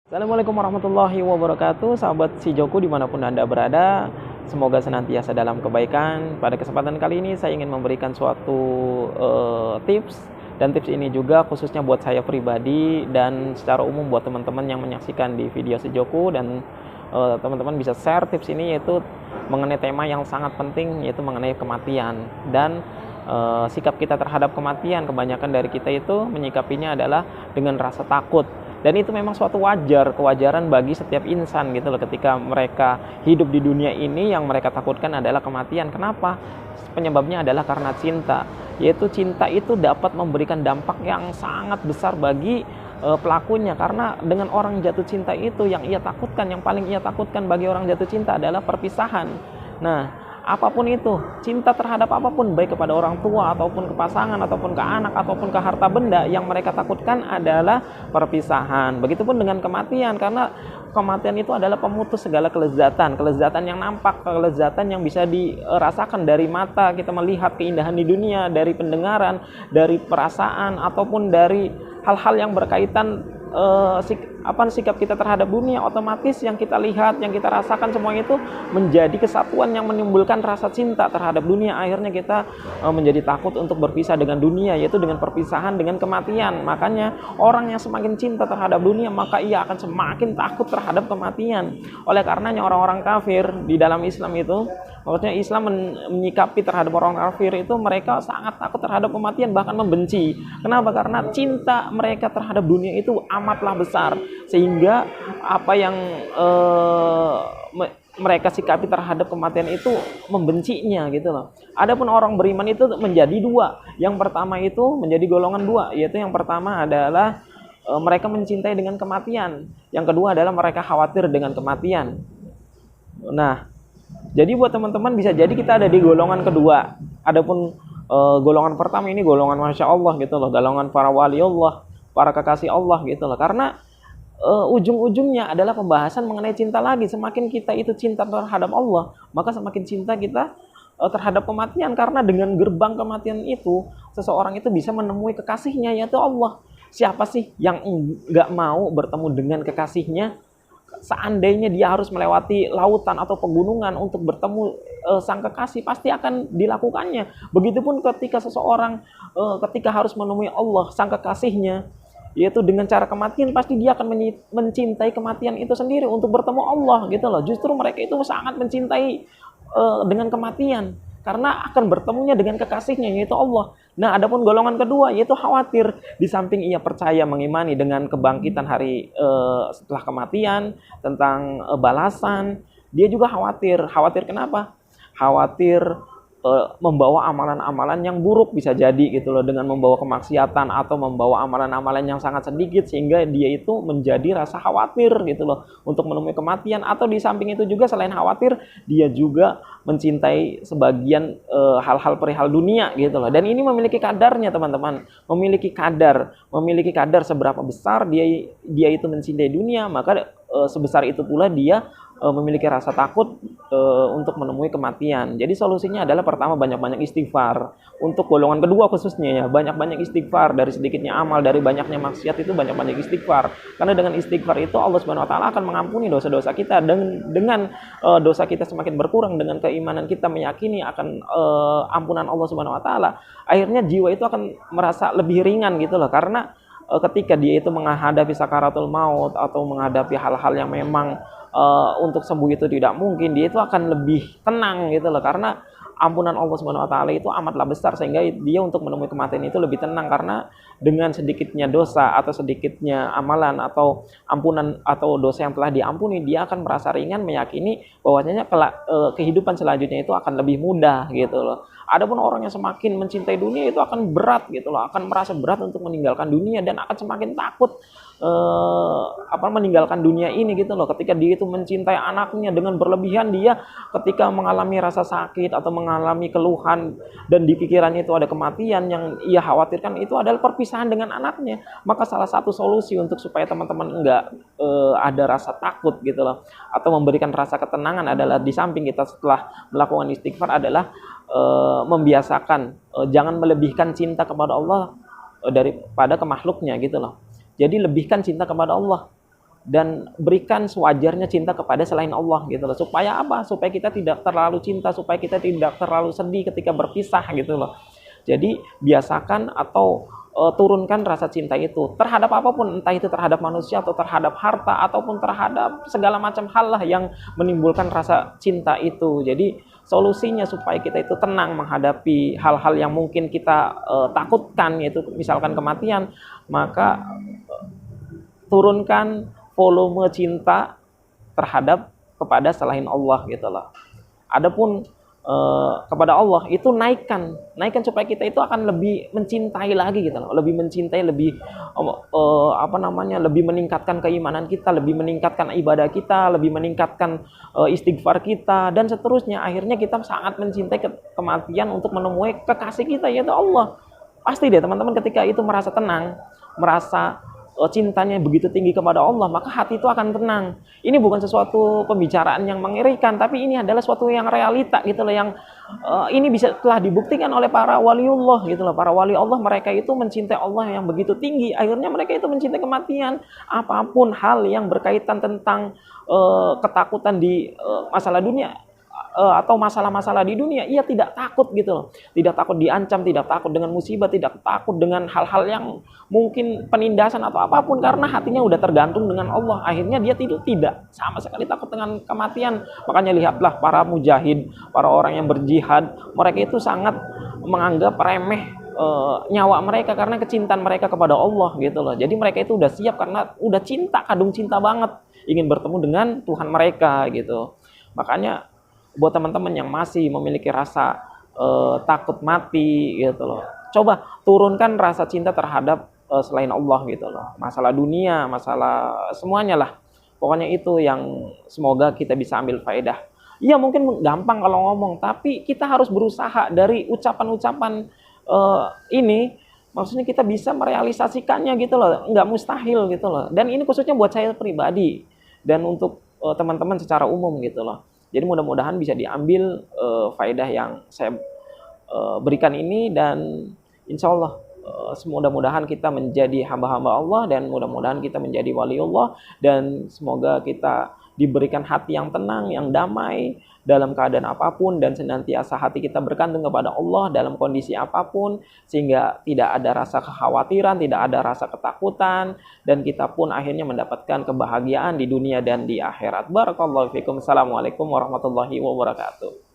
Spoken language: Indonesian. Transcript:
Assalamualaikum warahmatullahi wabarakatuh. Sahabat Sijoku dimanapun Anda berada, semoga senantiasa dalam kebaikan. Pada kesempatan kali ini saya ingin memberikan suatu tips. Dan tips ini juga khususnya buat saya pribadi dan secara umum buat teman-teman yang menyaksikan di video Sijoku. Dan teman-teman bisa share tips ini, yaitu mengenai tema yang sangat penting, yaitu mengenai kematian. Dan sikap kita terhadap kematian, kebanyakan dari kita itu menyikapinya adalah dengan rasa takut. Dan itu memang suatu kewajaran bagi setiap insan gitu loh, ketika mereka hidup di dunia ini yang mereka takutkan adalah kematian. Kenapa? Penyebabnya adalah karena cinta. Yaitu cinta itu dapat memberikan dampak yang sangat besar bagi pelakunya, karena dengan orang jatuh cinta itu yang paling ia takutkan bagi orang jatuh cinta adalah perpisahan. Nah, apapun itu, cinta terhadap apapun, baik kepada orang tua ataupun ke pasangan ataupun ke anak ataupun ke harta benda, yang mereka takutkan adalah perpisahan. Begitupun dengan kematian, karena kematian itu adalah pemutus segala kelezatan yang nampak, kelezatan yang bisa dirasakan dari mata kita melihat keindahan di dunia, dari pendengaran, dari perasaan, ataupun dari hal-hal yang berkaitan sikap kita terhadap dunia. Otomatis yang kita lihat, yang kita rasakan, semua itu menjadi kesatuan yang menimbulkan rasa cinta terhadap dunia. Akhirnya kita menjadi takut untuk berpisah dengan dunia, yaitu dengan perpisahan, dengan kematian. Makanya orang yang semakin cinta terhadap dunia, maka ia akan semakin takut terhadap kematian. Oleh karenanya orang-orang kafir di dalam Islam itu, maksudnya Islam menyikapi terhadap orang kafir itu, mereka sangat takut terhadap kematian, bahkan membenci. Kenapa? Karena cinta mereka terhadap dunia itu amatlah besar, sehingga apa yang mereka sikapi terhadap kematian itu membencinya gitu loh. Adapun orang beriman itu menjadi dua. Yang pertama itu menjadi golongan dua, yaitu yang pertama adalah mereka mencintai dengan kematian. Yang kedua adalah mereka khawatir dengan kematian. Nah, jadi buat teman-teman bisa jadi kita ada di golongan kedua. Adapun golongan pertama ini golongan Masya Allah gitu loh, golongan para wali Allah, para kekasih Allah gitu loh. Karena ujung-ujungnya adalah pembahasan mengenai cinta lagi. Semakin kita itu cinta terhadap Allah, maka semakin cinta kita terhadap kematian. Karena dengan gerbang kematian itu, seseorang itu bisa menemui kekasihnya, yaitu Allah. Siapa sih yang nggak mau bertemu dengan kekasihnya? Seandainya dia harus melewati lautan atau pegunungan untuk bertemu sang kekasih, pasti akan dilakukannya. Begitupun ketika seseorang ketika harus menemui Allah, sang kekasihnya, yaitu dengan cara kematian, pasti dia akan mencintai kematian itu sendiri untuk bertemu Allah gitu loh. Justru mereka itu sangat mencintai dengan kematian, karena akan bertemunya dengan kekasihnya, yaitu Allah. Nah, adapun golongan kedua yaitu khawatir. Di samping ia percaya mengimani dengan kebangkitan hari setelah kematian, tentang balasan, dia juga khawatir. Khawatir kenapa? Khawatir membawa amalan-amalan yang buruk, bisa jadi gitu loh, dengan membawa kemaksiatan atau membawa amalan-amalan yang sangat sedikit, sehingga dia itu menjadi rasa khawatir gitu loh untuk menemui kematian. Atau di samping itu juga, selain khawatir, dia juga mencintai sebagian hal-hal perihal dunia gitu loh. Dan ini memiliki kadarnya teman-teman, memiliki kadar seberapa besar dia itu mencintai dunia, maka sebesar itu pula dia memiliki rasa takut untuk menemui kematian. Jadi solusinya adalah pertama, banyak-banyak istighfar. Untuk golongan kedua khususnya ya, banyak-banyak istighfar. Dari sedikitnya amal, dari banyaknya maksiat itu banyak-banyak istighfar. Karena dengan istighfar itu Allah Subhanahu wa taala akan mengampuni dosa-dosa kita. Dan dengan dosa kita semakin berkurang, dengan keimanan kita meyakini akan ampunan Allah Subhanahu wa taala, akhirnya jiwa itu akan merasa lebih ringan gitu loh. Karena ketika dia itu menghadapi sakaratul maut atau menghadapi hal-hal yang memang untuk sembuh itu tidak mungkin, dia itu akan lebih tenang gitu loh. Karena ampunan Allah Subhanahu wa taala itu amatlah besar, sehingga dia untuk menemui kematian itu lebih tenang. Karena dengan sedikitnya dosa atau sedikitnya amalan atau ampunan atau dosa yang telah diampuni, dia akan merasa ringan, meyakini bahwasanya kehidupan selanjutnya itu akan lebih mudah gitu loh. Adapun orang yang semakin mencintai dunia itu akan berat gitu loh, akan merasa berat untuk meninggalkan dunia, dan akan semakin takut meninggalkan dunia ini gitu loh. Ketika dia itu mencintai anaknya dengan berlebihan, dia ketika mengalami rasa sakit atau mengalami keluhan dan di pikirannya itu ada kematian, yang ia khawatirkan itu adalah perpisahan dengan anaknya. Maka salah satu solusi untuk supaya teman-teman enggak ada rasa takut gitu loh, atau memberikan rasa ketenangan, adalah di samping kita setelah melakukan istighfar adalah membiasakan jangan melebihkan cinta kepada Allah daripada ke makhluknya gitu loh. Jadi lebihkan cinta kepada Allah. dan berikan sewajarnya cinta kepada selain Allah gitu loh. Supaya apa? Supaya kita tidak terlalu cinta, supaya kita tidak terlalu sedih ketika berpisah gitu loh. Jadi biasakan atau turunkan rasa cinta itu terhadap apapun, entah itu terhadap manusia atau terhadap harta ataupun terhadap segala macam hal lah yang menimbulkan rasa cinta itu. Jadi solusinya supaya kita itu tenang menghadapi hal-hal yang mungkin kita takutkan, yaitu misalkan kematian, maka turunkan volume cinta terhadap kepada selain Allah gitu loh. Adapun kepada Allah itu naikkan supaya kita itu akan lebih mencintai lagi gitu loh, lebih mencintai, lebih lebih meningkatkan keimanan kita, lebih meningkatkan ibadah kita, lebih meningkatkan istighfar kita dan seterusnya. Akhirnya kita sangat mencintai kematian untuk menemui kekasih kita yaitu Allah. Pasti deh teman-teman ketika itu merasa tenang, merasa cintanya begitu tinggi kepada Allah, maka hati itu akan tenang. Ini bukan sesuatu pembicaraan yang mengerikan, tapi ini adalah sesuatu yang realita gitu loh, yang ini bisa telah dibuktikan oleh para waliullah gitu loh. Para wali Allah mereka itu mencintai Allah yang begitu tinggi, akhirnya mereka itu mencintai kematian. Apapun hal yang berkaitan tentang ketakutan di masalah dunia atau masalah-masalah di dunia, ia tidak takut gitu loh. Tidak takut diancam, tidak takut dengan musibah, tidak takut dengan hal-hal yang mungkin penindasan atau apapun, karena hatinya udah tergantung dengan Allah. Akhirnya dia tidak sama sekali takut dengan kematian. Makanya lihatlah para mujahid, para orang yang berjihad, mereka itu sangat menganggap remeh nyawa mereka karena kecintaan mereka kepada Allah gitu loh. Jadi mereka itu udah siap karena udah cinta, kadung cinta banget, ingin bertemu dengan Tuhan mereka gitu. Makanya buat teman-teman yang masih memiliki rasa takut mati gitu loh, coba turunkan rasa cinta terhadap selain Allah gitu loh. Masalah dunia, masalah semuanya lah. Pokoknya itu yang semoga kita bisa ambil faedah. Iya mungkin gampang kalau ngomong, tapi kita harus berusaha dari ucapan-ucapan ini. Maksudnya kita bisa merealisasikannya gitu loh, nggak mustahil gitu loh. Dan ini khususnya buat saya pribadi dan untuk teman-teman secara umum gitu loh. Jadi mudah-mudahan bisa diambil faedah yang saya berikan ini, dan insya Allah mudah-mudahan kita menjadi hamba-hamba Allah dan mudah-mudahan kita menjadi waliullah, dan semoga kita diberikan hati yang tenang, yang damai dalam keadaan apapun, dan senantiasa hati kita bergantung kepada Allah dalam kondisi apapun, sehingga tidak ada rasa kekhawatiran, tidak ada rasa ketakutan, dan kita pun akhirnya mendapatkan kebahagiaan di dunia dan di akhirat. Barakallahu fikum. Assalamualaikum warahmatullahi wabarakatuh.